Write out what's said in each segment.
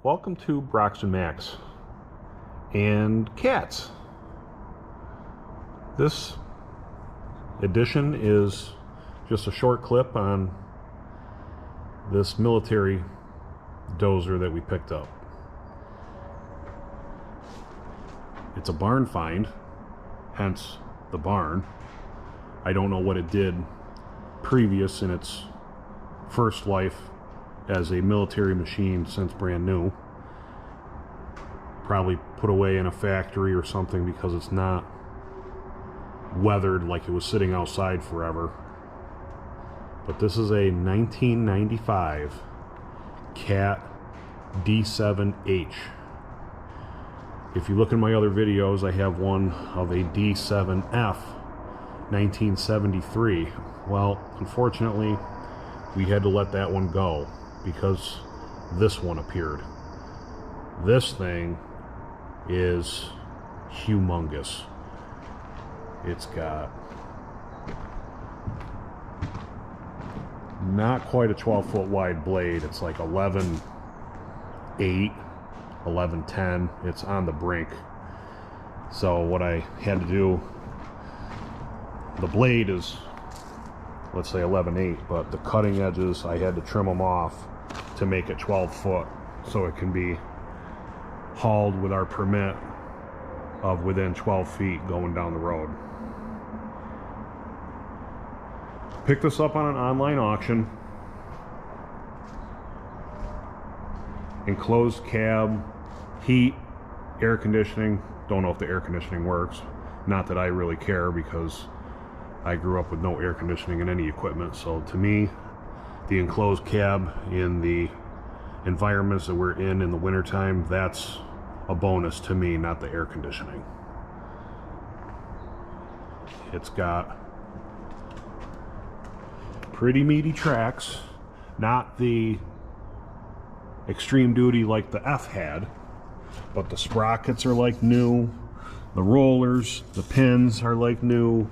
Welcome to Broxton Max and cats. This edition is just a short clip on this military dozer that we picked up. It's a barn find, hence the barn. I don't know what it did previous in its first life as a military machine since brand new. Probably put away in a factory or something because it's not weathered like it was sitting outside forever. But this is a 1995 Cat D7H. If you look in my other videos, I have one of a D7F 1973. Well, unfortunately, we had to let that one go because this one appeared. This thing is humongous. It's got not quite a 12-foot wide blade. It's like 11.8, 11.10. It's on the brink. So what I had to do, the blade is, let's say 11.8, but the cutting edges, I had to trim them off to make it 12 foot so it can be hauled with our permit of within 12 feet going down the road. Picked this up on an online auction. Enclosed cab, heat, air conditioning. Don't know if the air conditioning works. Not that I really care because I grew up with no air conditioning in any equipment, so to me, the enclosed cab in the environments that we're in the wintertime, that's a bonus to me, not the air conditioning. It's got pretty meaty tracks, not the extreme duty like the F had, but the sprockets are like new, the rollers, the pins are like new.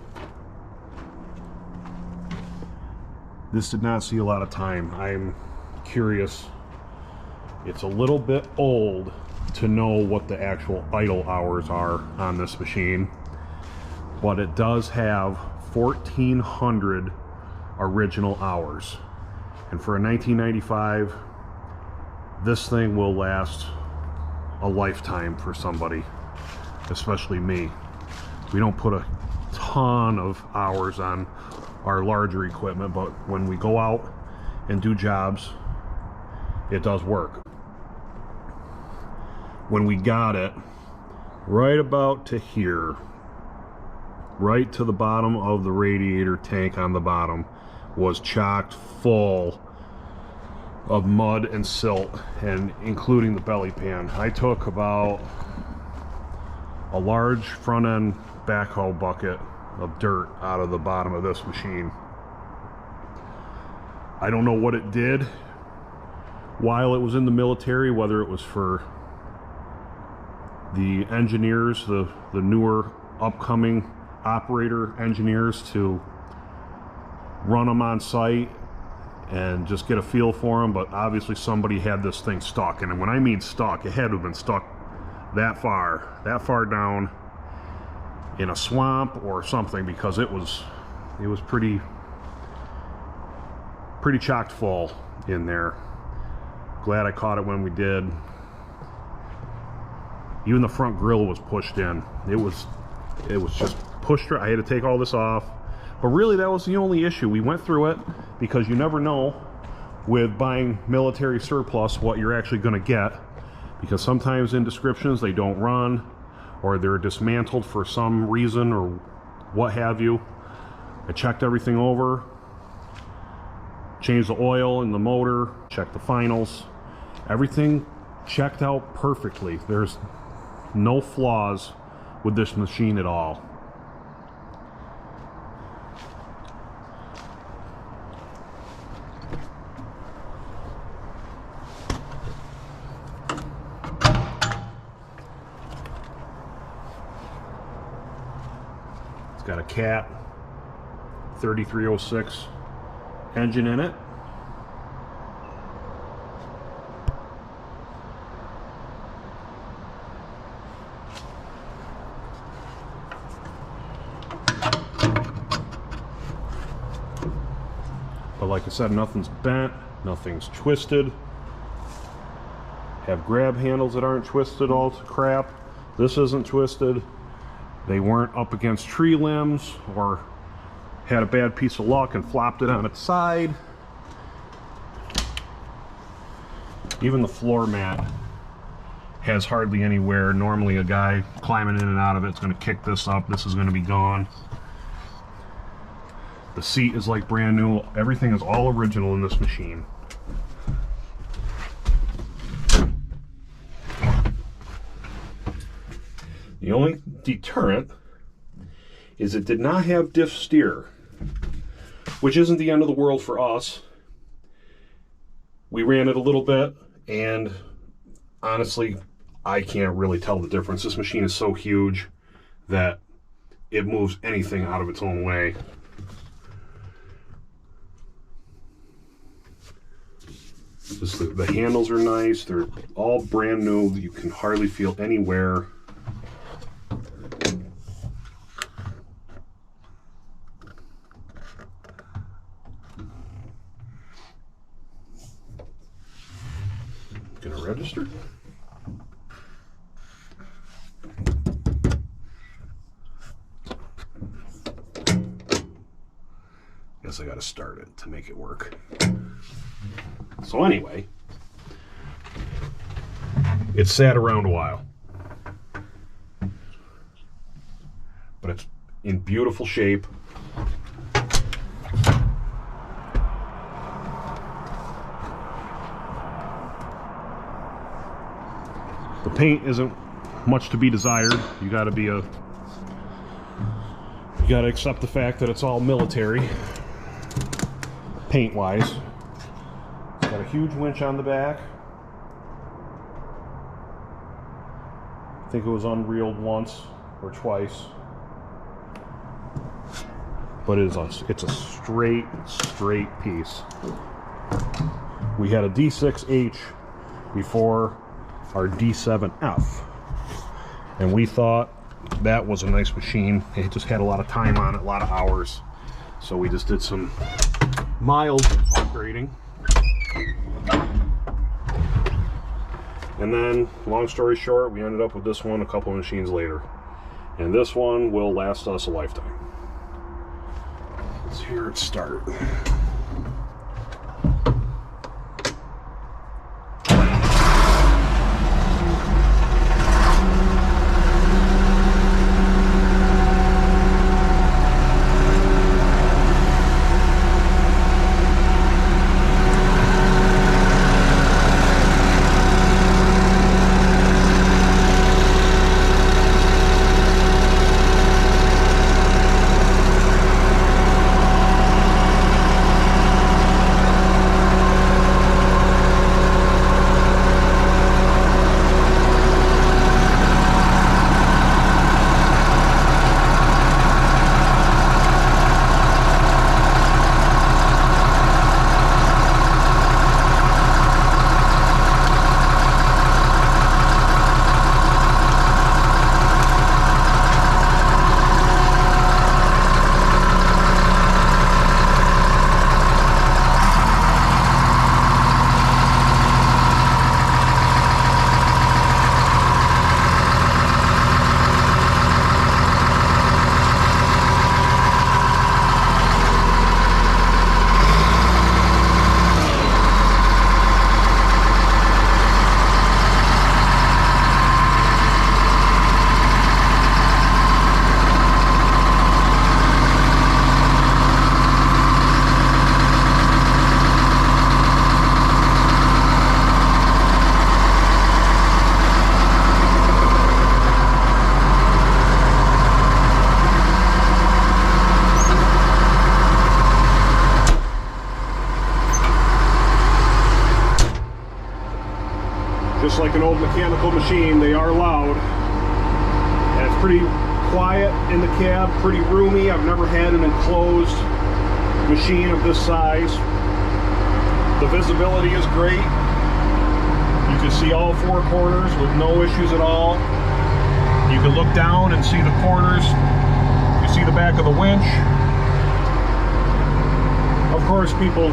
This did not see a lot of time. I'm curious. It's a little bit old to know what the actual idle hours are on this machine, but it does have 1,400 original hours. And for a 1995, this thing will last a lifetime for somebody, especially me. We don't put a ton of hours on our larger equipment, but when we go out and do jobs, it does work. When we got it, right about to here, right to the bottom of the radiator tank on the bottom, was chocked full of mud and silt, and including the belly pan. I took about a large front end backhoe bucket of dirt out of the bottom of this machine. I don't know what it did while it was in the military, whether it was for the engineers, the newer upcoming operator engineers, to run them on site and just get a feel for them, but obviously somebody had this thing stuck. And when I mean stuck, it had to have been stuck that far down in a swamp or something, because it was pretty chocked full in there. Glad I caught it when we did. Even the front grill was pushed in. It was just pushed. I had to take all this off, but really that was the only issue. We went through it because you never know with buying military surplus what you're actually going to get, because sometimes in descriptions they don't run, or they're dismantled for some reason or what have you. I checked everything over, changed the oil in the motor, checked the finals. Everything checked out perfectly. There's no flaws with this machine at all. Got a Cat 3306 engine in it. Like I said, nothing's bent, nothing's twisted. Have grab handles that aren't twisted all to crap. This isn't twisted. They weren't up against tree limbs or had a bad piece of luck and flopped it on its side. Even the floor mat has hardly any wear. Normally a guy climbing in and out of it's going to kick this up. This is going to be gone. The seat is like brand new. Everything is all original in this machine. The only deterrent is it did not have diff steer, which isn't the end of the world for us. We ran it a little bit, and honestly, I can't really tell the difference. This machine is so huge that it moves anything out of its own way. Just the handles are nice. They're all brand new. You can hardly feel any wear. Gonna register. Guess I gotta start it to make it work. So anyway, it sat around a while, but it's in beautiful shape. The paint isn't much to be desired. You gotta accept the fact that it's all military, paint-wise. It's got a huge winch on the back. I think it was unreeled once or twice. But it's a straight piece. We had a D6H before our D7F, and we thought that was a nice machine. It just had a lot of time on it, a lot of hours, so we just did some mild upgrading. And then, long story short, we ended up with this one a couple of machines later, and this one will last us a lifetime. Let's hear it start. Just like an old mechanical machine, they are loud. And it's pretty quiet in the cab, pretty roomy. I've never had an enclosed machine of this size. The visibility is great. You can see all four corners with no issues at all. You can look down and see the corners. You see the back of the winch. Of course, people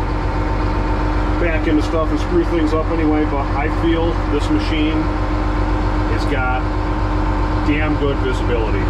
back into stuff and screw things up anyway, but I feel this machine has got damn good visibility.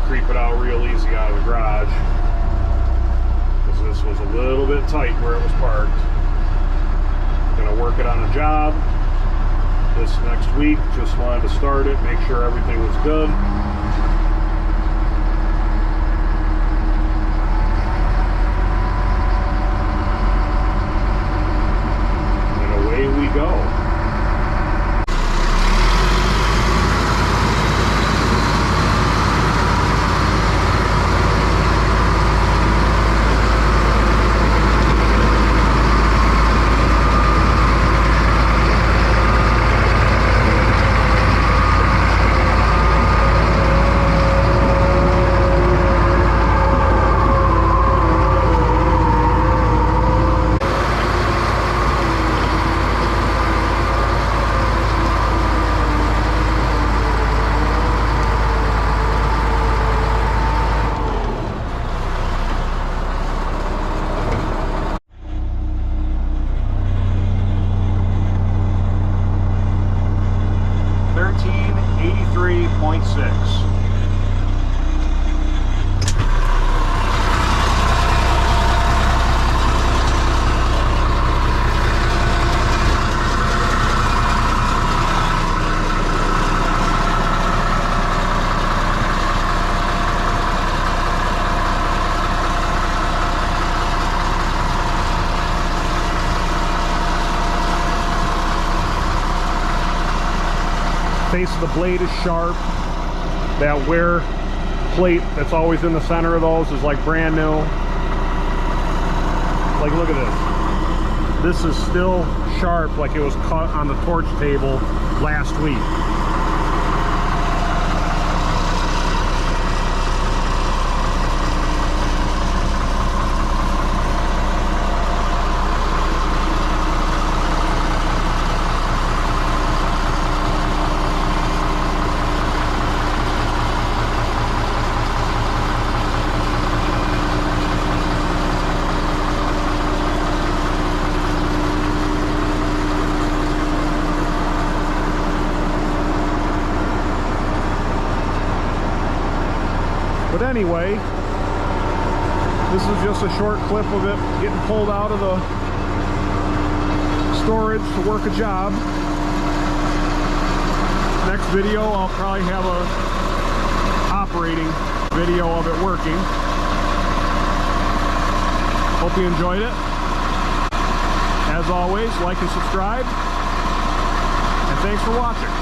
Creep it out real easy out of the garage, because this was a little bit tight where it was parked. Gonna work it on a job this next week. Just wanted to start it, make sure everything was good. And away we go. Face of the blade is sharp. That wear plate that's always in the center of those is like brand new. Like, look at this. This is still sharp, like it was cut on the torch table last week. But anyway, this is just a short clip of it getting pulled out of the storage to work a job. Next video, I'll probably have a operating video of it working. Hope you enjoyed it. As always, like and subscribe. And thanks for watching.